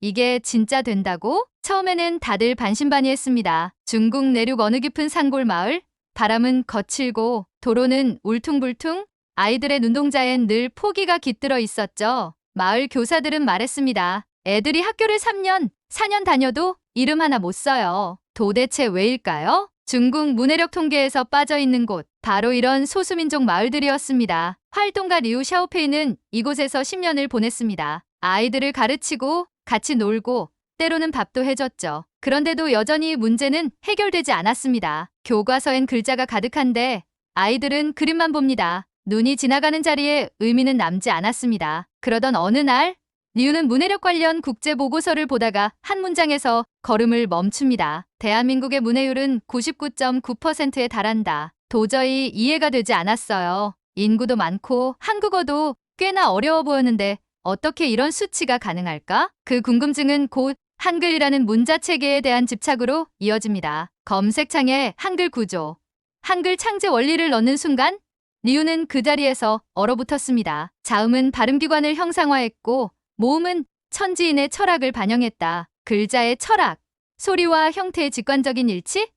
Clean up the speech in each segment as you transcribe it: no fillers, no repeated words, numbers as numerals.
이게 진짜 된다고? 처음에는 다들 반신반의했습니다. 중국 내륙 어느 깊은 산골 마을, 바람은 거칠고 도로는 울퉁불퉁, 아이들의 눈동자엔 늘 포기가 깃들어 있었죠. 마을 교사들은 말했습니다. 애들이 학교를 3년, 4년 다녀도 이름 하나 못 써요. 도대체 왜일까요? 중국 문해력 통계에서 빠져있는 곳, 바로 이런 소수민족 마을들이었습니다. 활동가 리우 샤오페이는 이곳에서 10년을 보냈습니다. 아이들을 가르치고 같이 놀고 때로는 밥도 해줬죠. 그런데도 여전히 문제는 해결되지 않았습니다. 교과서엔 글자가 가득한데 아이들은 그림만 봅니다. 눈이 지나가는 자리에 의미는 남지 않았습니다. 그러던 어느 날 리우는 문해력 관련 국제보고서를 보다가 한 문장에서 걸음을 멈춥니다. 대한민국의 문해율은 99.9%에 달한다. 도저히 이해가 되지 않았어요. 인구도 많고 한국어도 꽤나 어려워 보였는데 어떻게 이런 수치가 가능할까? 그 궁금증은 곧 한글이라는 문자 체계에 대한 집착으로 이어집니다. 검색창에 한글 구조, 한글 창제 원리를 넣는 순간 리우는 그 자리에서 얼어붙었습니다. 자음은 발음기관을 형상화했고 모음은 천지인의 철학을 반영했다. 글자의 철학, 소리와 형태의 직관적인 일치?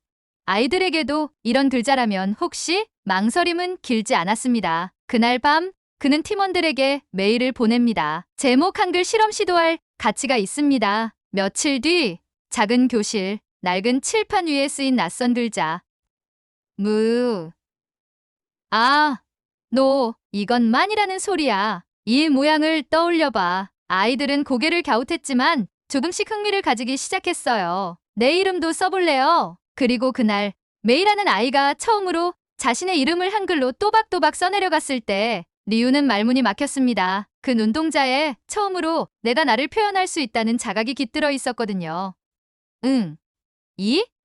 아이들에게도 이런 글자라면 혹시? 망설임은 길지 않았습니다. 그날 밤 그는 팀원들에게 메일을 보냅니다. 제목 한글 실험 시도할 가치가 있습니다. 며칠 뒤 작은 교실, 낡은 칠판 위에 쓰인 낯선 글자. 무, 아, 노, 이것만이라는 소리야. 이 모양을 떠올려봐. 아이들은 고개를 갸웃했지만 조금씩 흥미를 가지기 시작했어요. 내 이름도 써볼래요. 그리고 그날 메이라는 아이가 처음으로 자신의 이름을 한글로 또박또박 써내려갔을 때 리우는 말문이 막혔습니다. 그 눈동자에 처음으로 내가 나를 표현할 수 있다는 자각이 깃들어 있었거든요. 응.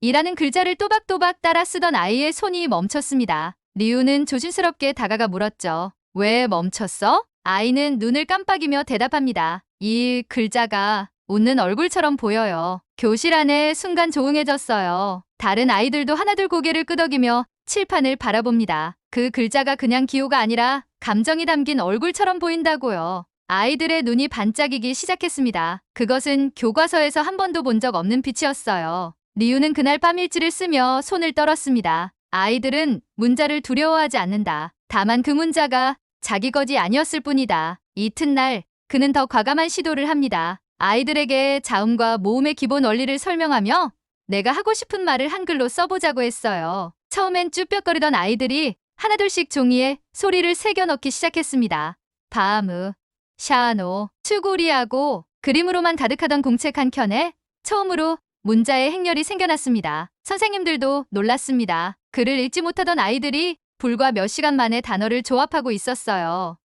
이라는 글자를 또박또박 따라 쓰던 아이의 손이 멈췄습니다. 리우는 조심스럽게 다가가 물었죠. 왜 멈췄어? 아이는 눈을 깜빡이며 대답합니다. 이 글자가 웃는 얼굴처럼 보여요. 교실 안에 순간 조용해졌어요. 다른 아이들도 하나둘 고개를 끄덕이며 칠판을 바라봅니다. 그 글자가 그냥 기호가 아니라 감정이 담긴 얼굴처럼 보인다고요. 아이들의 눈이 반짝이기 시작했습니다. 그것은 교과서에서 한 번도 본 적 없는 빛이었어요. 리우는 그날 밤 일지를 쓰며 손을 떨었습니다. 아이들은 문자를 두려워하지 않는다. 다만 그 문자가 자기 것이 아니었을 뿐이다. 이튿날 그는 더 과감한 시도를 합니다. 아이들에게 자음과 모음의 기본 원리를 설명하며 내가 하고 싶은 말을 한글로 써보자고 했어요. 처음엔 쭈뼛거리던 아이들이 하나둘씩 종이에 소리를 새겨 넣기 시작했습니다. 바무, 샤노, 추구리하고 그림으로만 가득하던 공책 한 켠에 처음으로 문자의 행렬이 생겨났습니다. 선생님들도 놀랐습니다. 글을 읽지 못하던 아이들이 불과 몇 시간 만에 단어를 조합하고 있었어요.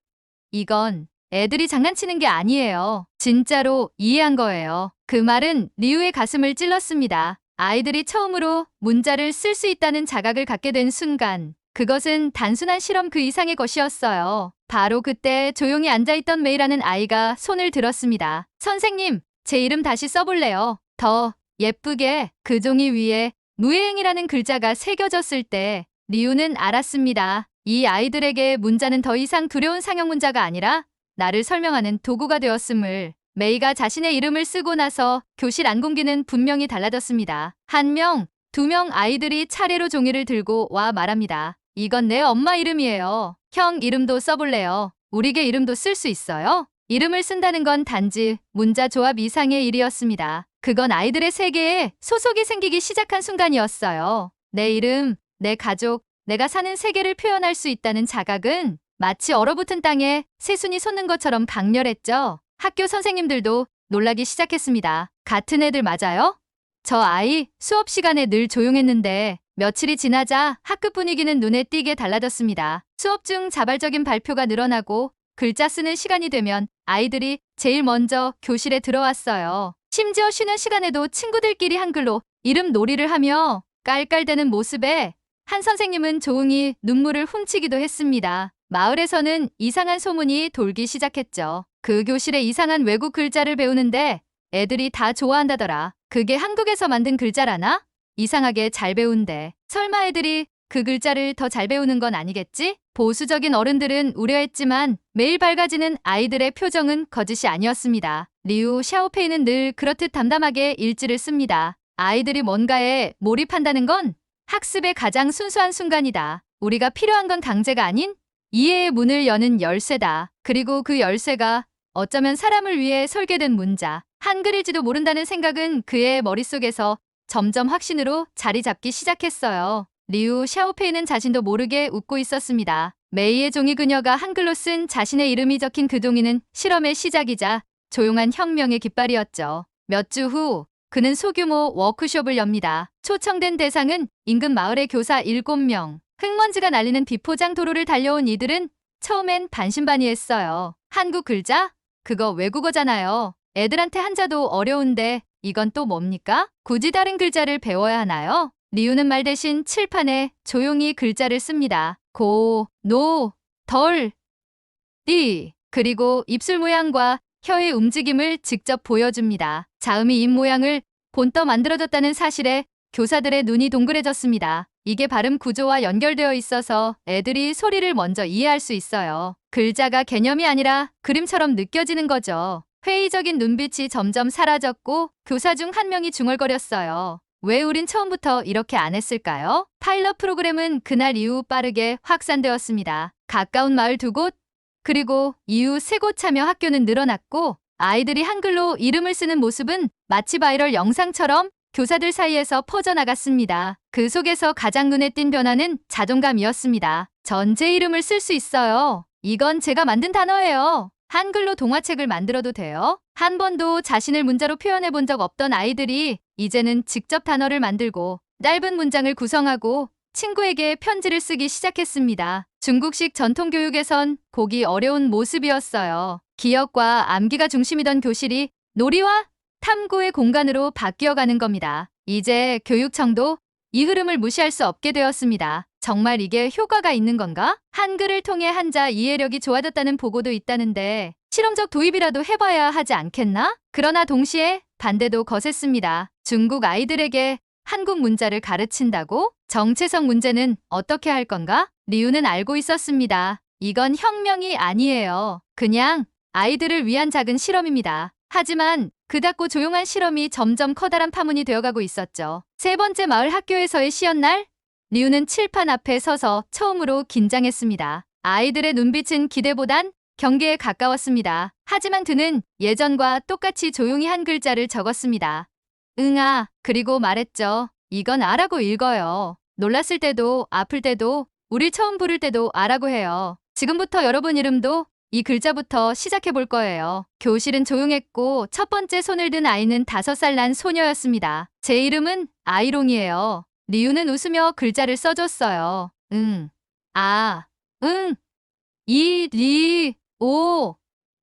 이건 애들이 장난치는 게 아니에요. 진짜로 이해한 거예요. 그 말은 리우의 가슴을 찔렀습니다. 아이들이 처음으로 문자를 쓸 수 있다는 자각을 갖게 된 순간 그것은 단순한 실험 그 이상의 것이었어요. 바로 그때 조용히 앉아있던 메이라는 아이가 손을 들었습니다. 선생님, 제 이름 다시 써볼래요. 더 예쁘게. 그 종이 위에 무해행이라는 글자가 새겨졌을 때 리우는 알았습니다. 이 아이들에게 문자는 더 이상 두려운 상형 문자가 아니라 나를 설명하는 도구가 되었음을. 메이가 자신의 이름을 쓰고 나서 교실 안 공기는 분명히 달라졌습니다. 1명, 2명 아이들이 차례로 종이를 들고 와 말합니다. 이건 내 엄마 이름이에요. 형 이름도 써볼래요. 우리게 이름도 쓸 수 있어요? 이름을 쓴다는 건 단지 문자 조합 이상의 일이었습니다. 그건 아이들의 세계에 소속이 생기기 시작한 순간이었어요. 내 이름, 내 가족, 내가 사는 세계를 표현할 수 있다는 자각은 마치 얼어붙은 땅에 새순이 솟는 것처럼 강렬했죠. 학교 선생님들도 놀라기 시작했습니다. 같은 애들 맞아요? 저 아이 수업 시간에 늘 조용했는데 며칠이 지나자 학급 분위기는 눈에 띄게 달라졌습니다. 수업 중 자발적인 발표가 늘어나고 글자 쓰는 시간이 되면 아이들이 제일 먼저 교실에 들어왔어요. 심지어 쉬는 시간에도 친구들끼리 한글로 이름 놀이를 하며 깔깔대는 모습에 한 선생님은 조용히 눈물을 훔치기도 했습니다. 마을에서는 이상한 소문이 돌기 시작했죠. 그 교실에 이상한 외국 글자를 배우는데 애들이 다 좋아한다더라. 그게 한국에서 만든 글자라나? 이상하게 잘 배운대. 설마 애들이 그 글자를 더 잘 배우는 건 아니겠지? 보수적인 어른들은 우려했지만 매일 밝아지는 아이들의 표정은 거짓이 아니었습니다. 리우 샤오페이는 늘 그렇듯 담담하게 일지를 씁니다. 아이들이 뭔가에 몰입한다는 건 학습의 가장 순수한 순간이다. 우리가 필요한 건 강제가 아닌 이해의 문을 여는 열쇠다. 그리고 그 열쇠가 어쩌면 사람을 위해 설계된 문자, 한글일지도 모른다는 생각은 그의 머릿속에서 점점 확신으로 자리 잡기 시작했어요. 리우 샤오페이는 자신도 모르게 웃고 있었습니다. 메이의 종이 그녀가 한글로 쓴 자신의 이름이 적힌 그 종이는 실험의 시작이자 조용한 혁명의 깃발이었죠. 몇 주 후 그는 소규모 워크숍을 엽니다. 초청된 대상은 인근 마을의 교사 7명. 흙먼지가 날리는 비포장 도로를 달려온 이들은 처음엔 반신반의했어요. 한국 글자? 그거 외국어잖아요. 애들한테 한자도 어려운데 이건 또 뭡니까? 굳이 다른 글자를 배워야 하나요? 리우는 말 대신 칠판에 조용히 글자를 씁니다. 고, 노, 덜, 띠. 그리고 입술 모양과 혀의 움직임을 직접 보여줍니다. 자음이 입 모양을 본떠 만들어줬다는 사실에 교사들의 눈이 동그래졌습니다. 이게 발음 구조와 연결되어 있어서 애들이 소리를 먼저 이해할 수 있어요. 글자가 개념이 아니라 그림처럼 느껴지는 거죠. 회의적인 눈빛이 점점 사라졌고 교사 중 한 명이 중얼거렸어요. 왜 우린 처음부터 이렇게 안 했을까요? 파일럿 프로그램은 그날 이후 빠르게 확산되었습니다. 가까운 마을 2곳, 그리고 이후 3곳 참여 학교는 늘어났고 아이들이 한글로 이름을 쓰는 모습은 마치 바이럴 영상처럼 교사들 사이에서 퍼져나갔습니다. 그 속에서 가장 눈에 띈 변화는 자존감이었습니다. 전 제 이름을 쓸 수 있어요. 이건 제가 만든 단어예요. 한글로 동화책을 만들어도 돼요? 한 번도 자신을 문자로 표현해 본 적 없던 아이들이 이제는 직접 단어를 만들고 짧은 문장을 구성하고 친구에게 편지를 쓰기 시작했습니다. 중국식 전통교육에선 보기 어려운 모습이었어요. 기억과 암기가 중심이던 교실이 놀이와 탐구의 공간으로 바뀌어가는 겁니다. 이제 교육청도 이 흐름을 무시할 수 없게 되었습니다. 정말 이게 효과가 있는 건가? 한글을 통해 한자 이해력이 좋아졌다는 보고도 있다는데 실험적 도입이라도 해봐야 하지 않겠나? 그러나 동시에 반대도 거셌습니다. 중국 아이들에게 한국 문자를 가르친다고? 정체성 문제는 어떻게 할 건가? 리우는 알고 있었습니다. 이건 혁명이 아니에요. 그냥 아이들을 위한 작은 실험입니다. 하지만 그닥고 조용한 실험이 점점 커다란 파문이 되어가고 있었죠. 3번째 마을 학교에서의 시연날, 리우는 칠판 앞에 서서 처음으로 긴장했습니다. 아이들의 눈빛은 기대보단 경계에 가까웠습니다. 하지만 그는 예전과 똑같이 조용히 한 글자를 적었습니다. 응아, 그리고 말했죠. 이건 아라고 읽어요. 놀랐을 때도 아플 때도 우릴 처음 부를 때도 아라고 해요. 지금부터 여러분 이름도 이 글자부터 시작해 볼 거예요. 교실은 조용했고 첫 번째 손을 든 아이는 5살 난 소녀였습니다. 제 이름은 아이롱이에요. 리우는 웃으며 글자를 써줬어요. 응, 아, 응, 이, 리, 오,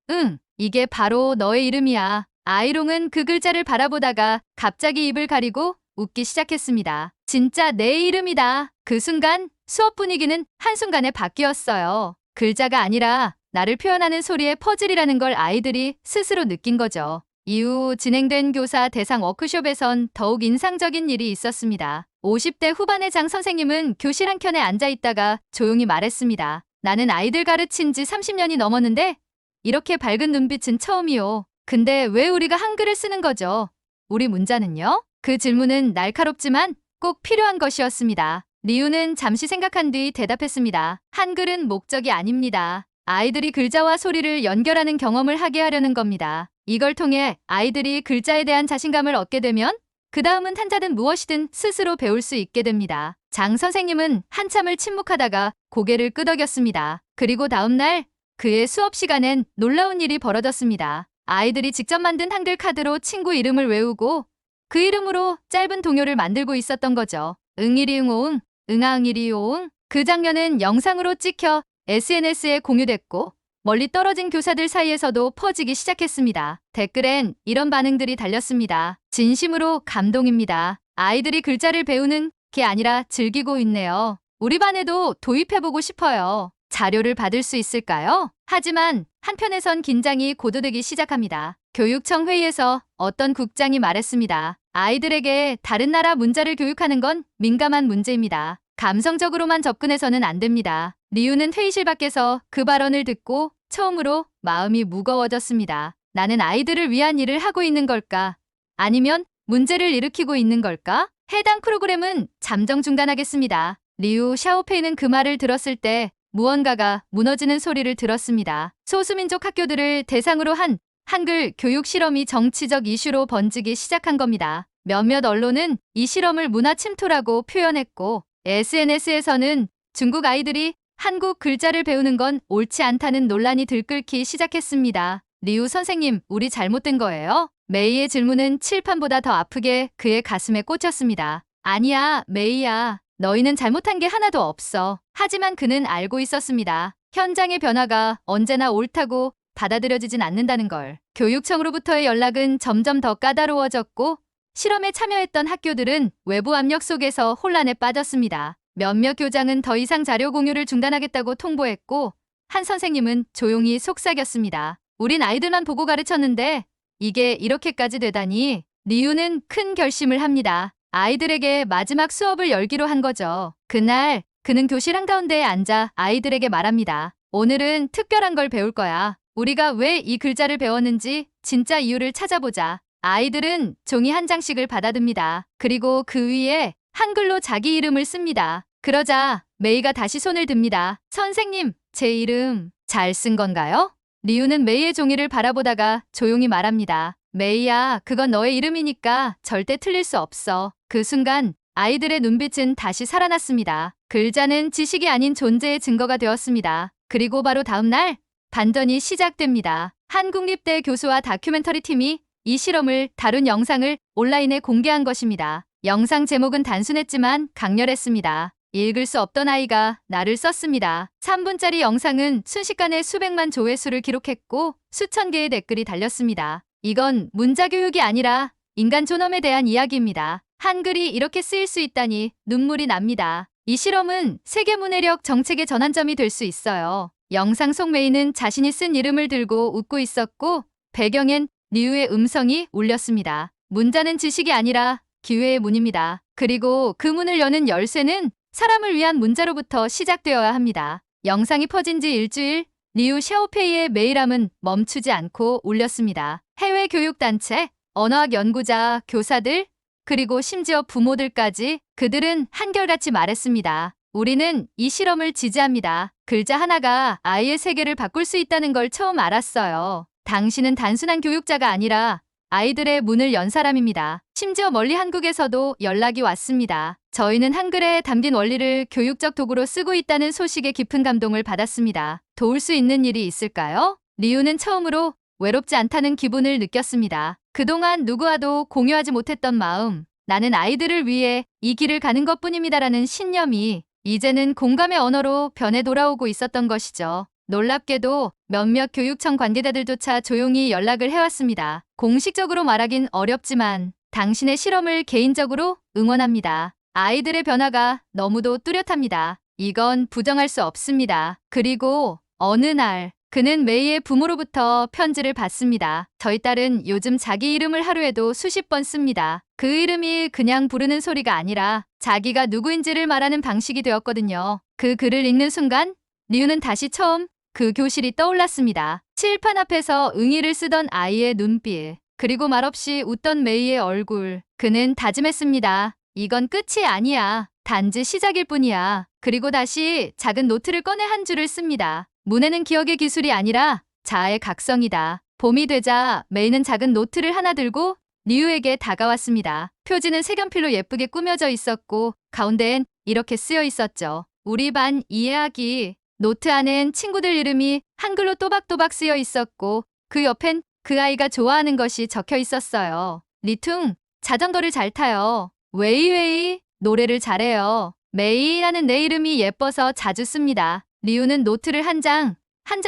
응. 이게 바로 너의 이름이야. 아이롱은 그 글자를 바라보다가 갑자기 입을 가리고 웃기 시작했습니다. 진짜 내 이름이다. 그 순간 수업 분위기는 한순간에 바뀌었어요. 글자가 아니라 나를 표현하는 소리의 퍼즐이라는 걸 아이들이 스스로 느낀 거죠. 이후 진행된 교사 대상 워크숍에선 더욱 인상적인 일이 있었습니다. 50대 후반의 장 선생님은 교실 한켠에 앉아 있다가 조용히 말했습니다. 나는 아이들 가르친 지 30년이 넘었는데 이렇게 밝은 눈빛은 처음이요. 근데 왜 우리가 한글을 쓰는 거죠? 우리 문자는요? 그 질문은 날카롭지만 꼭 필요한 것이었습니다. 리우는 잠시 생각한 뒤 대답했습니다. 한글은 목적이 아닙니다. 아이들이 글자와 소리를 연결하는 경험을 하게 하려는 겁니다. 이걸 통해 아이들이 글자에 대한 자신감을 얻게 되면 그 다음은 한자든 무엇이든 스스로 배울 수 있게 됩니다. 장 선생님은 한참을 침묵하다가 고개를 끄덕였습니다. 그리고 다음 날 그의 수업 시간엔 놀라운 일이 벌어졌습니다. 아이들이 직접 만든 한글 카드로 친구 이름을 외우고 그 이름으로 짧은 동요를 만들고 있었던 거죠. 응이리응오응, 응아응이리오응. 그 장면은 영상으로 찍혀 SNS에 공유됐고 멀리 떨어진 교사들 사이에서도 퍼지기 시작했습니다. 댓글엔 이런 반응들이 달렸습니다. 진심으로 감동입니다. 아이들이 글자를 배우는 게 아니라 즐기고 있네요. 우리 반에도 도입해보고 싶어요. 자료를 받을 수 있을까요? 하지만 한편에선 긴장이 고조되기 시작합니다. 교육청 회의에서 어떤 국장이 말했습니다. 아이들에게 다른 나라 문자를 교육하는 건 민감한 문제입니다. 감성적으로만 접근해서는 안 됩니다. 리우는 회의실 밖에서 그 발언을 듣고 처음으로 마음이 무거워졌습니다. 나는 아이들을 위한 일을 하고 있는 걸까? 아니면 문제를 일으키고 있는 걸까? 해당 프로그램은 잠정 중단하겠습니다. 리우 샤오페이는 그 말을 들었을 때 무언가가 무너지는 소리를 들었습니다. 소수민족 학교들을 대상으로 한 한글 교육 실험이 정치적 이슈로 번지기 시작한 겁니다. 몇몇 언론은 이 실험을 문화 침투라고 표현했고 SNS에서는 중국 아이들이 한국 글자를 배우는 건 옳지 않다는 논란이 들끓기 시작했습니다. 리우 선생님, 우리 잘못된 거예요? 메이의 질문은 칠판보다 더 아프게 그의 가슴에 꽂혔습니다. 아니야, 메이야. 너희는 잘못한 게 하나도 없어. 하지만 그는 알고 있었습니다. 현장의 변화가 언제나 옳다고 받아들여지진 않는다는 걸. 교육청으로부터의 연락은 점점 더 까다로워졌고 실험에 참여했던 학교들은 외부 압력 속에서 혼란에 빠졌습니다. 몇몇 교장은 더 이상 자료 공유를 중단하겠다고 통보했고 한 선생님은 조용히 속삭였습니다. 우린 아이들만 보고 가르쳤는데 이게 이렇게까지 되다니. 리우는 큰 결심을 합니다. 아이들에게 마지막 수업을 열기로 한 거죠. 그날 그는 교실 한가운데에 앉아 아이들에게 말합니다. 오늘은 특별한 걸 배울 거야. 우리가 왜 이 글자를 배웠는지 진짜 이유를 찾아보자. 아이들은 종이 한 장씩을 받아듭니다. 그리고 그 위에 한글로 자기 이름을 씁니다. 그러자 메이가 다시 손을 듭니다. 선생님, 제 이름 잘 쓴 건가요? 리우는 메이의 종이를 바라보다가 조용히 말합니다. 메이야, 그건 너의 이름이니까 절대 틀릴 수 없어. 그 순간 아이들의 눈빛은 다시 살아났습니다. 글자는 지식이 아닌 존재의 증거가 되었습니다. 그리고 바로 다음 날 반전이 시작됩니다. 한국립대 교수와 다큐멘터리 팀이 이 실험을 다룬 영상을 온라인에 공개한 것입니다. 영상 제목은 단순했지만 강렬했습니다. 읽을 수 없던 아이가 나를 썼습니다. 3분짜리 영상은 순식간에 수백만 조회수를 기록했고 수천 개의 댓글이 달렸습니다. 이건 문자 교육이 아니라 인간 존엄에 대한 이야기입니다. 한글이 이렇게 쓰일 수 있다니 눈물이 납니다. 이 실험은 세계 문해력 정책의 전환점이 될 수 있어요. 영상 속 메이는 자신이 쓴 이름을 들고 웃고 있었고 배경엔 리우의 음성이 울렸습니다. 문자는 지식이 아니라 기회의 문입니다. 그리고 그 문을 여는 열쇠는 사람을 위한 문자로부터 시작되어야 합니다. 영상이 퍼진 지 일주일, 리우 샤오페이의 메일함은 멈추지 않고 울렸습니다. 해외 교육단체, 언어학 연구자, 교사들, 그리고 심지어 부모들까지 그들은 한결같이 말했습니다. 우리는 이 실험을 지지합니다. 글자 하나가 아이의 세계를 바꿀 수 있다는 걸 처음 알았어요. 당신은 단순한 교육자가 아니라 아이들의 문을 연 사람입니다. 심지어 멀리 한국에서도 연락이 왔습니다. 저희는 한글에 담긴 원리를 교육적 도구로 쓰고 있다는 소식에 깊은 감동을 받았습니다. 도울 수 있는 일이 있을까요? 리우는 처음으로 외롭지 않다는 기분을 느꼈습니다. 그동안 누구와도 공유하지 못했던 마음, 나는 아이들을 위해 이 길을 가는 것뿐입니다라는 신념이 이제는 공감의 언어로 변해 돌아오고 있었던 것이죠. 놀랍게도 몇몇 교육청 관계자들조차 조용히 연락을 해왔습니다. 공식적으로 말하긴 어렵지만 당신의 실험을 개인적으로 응원합니다. 아이들의 변화가 너무도 뚜렷합니다. 이건 부정할 수 없습니다. 그리고 어느 날 그는 메이의 부모로부터 편지를 받습니다. 저희 딸은 요즘 자기 이름을 하루에도 수십 번 씁니다. 그 이름이 그냥 부르는 소리가 아니라 자기가 누구인지를 말하는 방식이 되었거든요. 그 글을 읽는 순간 리우는 다시 처음 그 교실이 떠올랐습니다. 칠판 앞에서 응의를 쓰던 아이의 눈빛, 그리고 말없이 웃던 메이의 얼굴. 그는 다짐했습니다. 이건 끝이 아니야. 단지 시작일 뿐이야. 그리고 다시 작은 노트를 꺼내 한 줄을 씁니다. 문해는 기억의 기술이 아니라 자아의 각성이다. 봄이 되자 메이는 작은 노트를 하나 들고 리우에게 다가왔습니다. 표지는 색연필로 예쁘게 꾸며져 있었고 가운데엔 이렇게 쓰여 있었죠. 우리 반 이해하기. 노트 안엔 친구들 이름이 한글로 또박또박 쓰여 있었고 그 옆엔 그 아이가 좋아하는 것이 적혀 있었어요. 리퉁, 자전거를 잘 타요. 웨이웨이, 노래를 잘해요. 메이라는 내 이름이 예뻐서 자주 씁니다. 리우는 노트를 한 장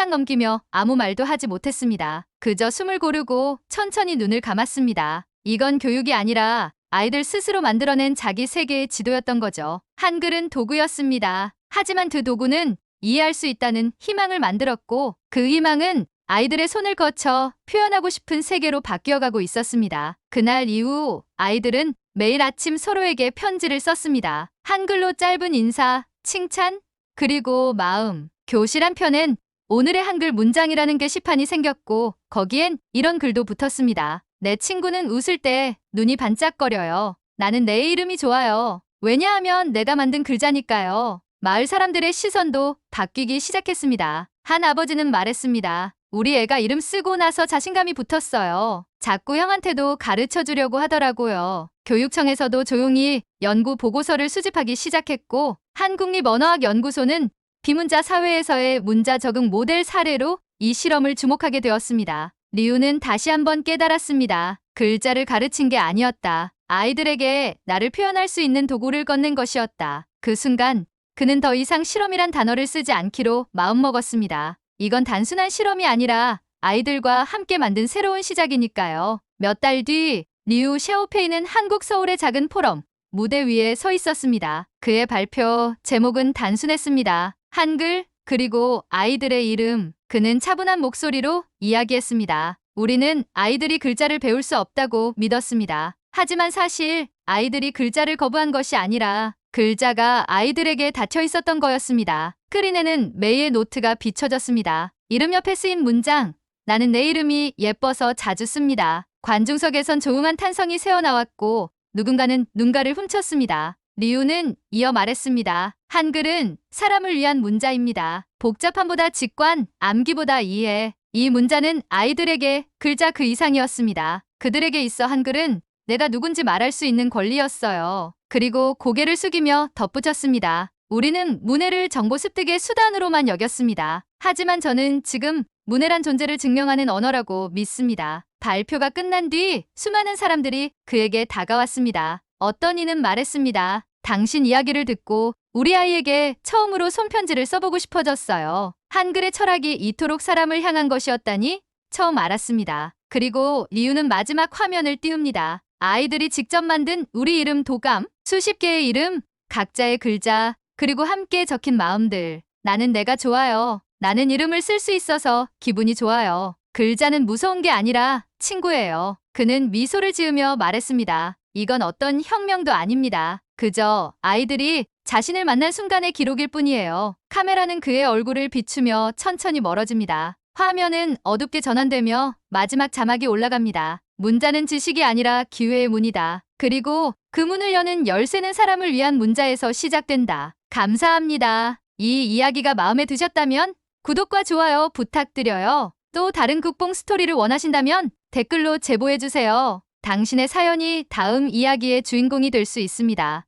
넘기며 아무 말도 하지 못했습니다. 그저 숨을 고르고 천천히 눈을 감았습니다. 이건 교육이 아니라 아이들 스스로 만들어낸 자기 세계의 지도였던 거죠. 한글은 도구였습니다. 하지만 그 도구는 이해할 수 있다는 희망을 만들었고 그 희망은 아이들의 손을 거쳐 표현하고 싶은 세계로 바뀌어가고 있었습니다. 그날 이후 아이들은 매일 아침 서로에게 편지를 썼습니다. 한글로 짧은 인사, 칭찬, 그리고 마음. 교실 한편엔 오늘의 한글 문장이라는 게시판이 생겼고 거기엔 이런 글도 붙었습니다. 내 친구는 웃을 때 눈이 반짝거려요. 나는 내 이름이 좋아요. 왜냐하면 내가 만든 글자니까요. 마을 사람들의 시선도 바뀌기 시작했습니다. 한 아버지는 말했습니다. 우리 애가 이름 쓰고 나서 자신감이 붙었어요. 자꾸 형한테도 가르쳐 주려고 하더라고요. 교육청에서도 조용히 연구 보고서를 수집하기 시작했고 한국립언어학연구소는 비문자 사회에서의 문자 적응 모델 사례로 이 실험을 주목하게 되었습니다. 리우는 다시 한번 깨달았습니다. 글자를 가르친 게 아니었다. 아이들에게 나를 표현할 수 있는 도구를 건넨 것이었다. 그 순간 그는 더 이상 실험이란 단어를 쓰지 않기로 마음먹었습니다. 이건 단순한 실험이 아니라 아이들과 함께 만든 새로운 시작이니까요. 몇 달 뒤 리우 샤오페이는 한국 서울의 작은 포럼 무대 위에 서 있었습니다. 그의 발표 제목은 단순했습니다. 한글 그리고 아이들의 이름. 그는 차분한 목소리로 이야기했습니다. 우리는 아이들이 글자를 배울 수 없다고 믿었습니다. 하지만 사실 아이들이 글자를 거부한 것이 아니라 글자가 아이들에게 닫혀 있었던 거였습니다. 스크린에는 메이의 노트가 비춰졌습니다. 이름 옆에 쓰인 문장. 나는 내 이름이 예뻐서 자주 씁니다. 관중석에선 조용한 탄성이 새어나왔고 누군가는 눈가를 훔쳤습니다. 리우는 이어 말했습니다. 한글은 사람을 위한 문자입니다. 복잡함보다 직관, 암기보다 이해. 이 문자는 아이들에게 글자 그 이상이었습니다. 그들에게 있어 한글은 내가 누군지 말할 수 있는 권리였어요. 그리고 고개를 숙이며 덧붙였습니다. 우리는 문해를 정보 습득의 수단으로만 여겼습니다. 하지만 저는 지금 문해란 존재를 증명하는 언어라고 믿습니다. 발표가 끝난 뒤 수많은 사람들이 그에게 다가왔습니다. 어떤 이는 말했습니다. 당신 이야기를 듣고 우리 아이에게 처음으로 손편지를 써보고 싶어졌어요. 한글의 철학이 이토록 사람을 향한 것이었다니 처음 알았습니다. 그리고 리우는 마지막 화면을 띄웁니다. 아이들이 직접 만든 우리 이름 도감, 수십 개의 이름, 각자의 글자, 그리고 함께 적힌 마음들. 나는 내가 좋아요. 나는 이름을 쓸 수 있어서 기분이 좋아요. 글자는 무서운 게 아니라 친구예요. 그는 미소를 지으며 말했습니다. 이건 어떤 혁명도 아닙니다. 그저 아이들이 자신을 만난 순간의 기록일 뿐이에요. 카메라는 그의 얼굴을 비추며 천천히 멀어집니다. 화면은 어둡게 전환되며 마지막 자막이 올라갑니다. 문자는 지식이 아니라 기회의 문이다. 그리고 그 문을 여는 열쇠는 사람을 위한 문자에서 시작된다. 감사합니다. 이 이야기가 마음에 드셨다면 구독과 좋아요 부탁드려요. 또 다른 국뽕 스토리를 원하신다면 댓글로 제보해주세요. 당신의 사연이 다음 이야기의 주인공이 될 수 있습니다.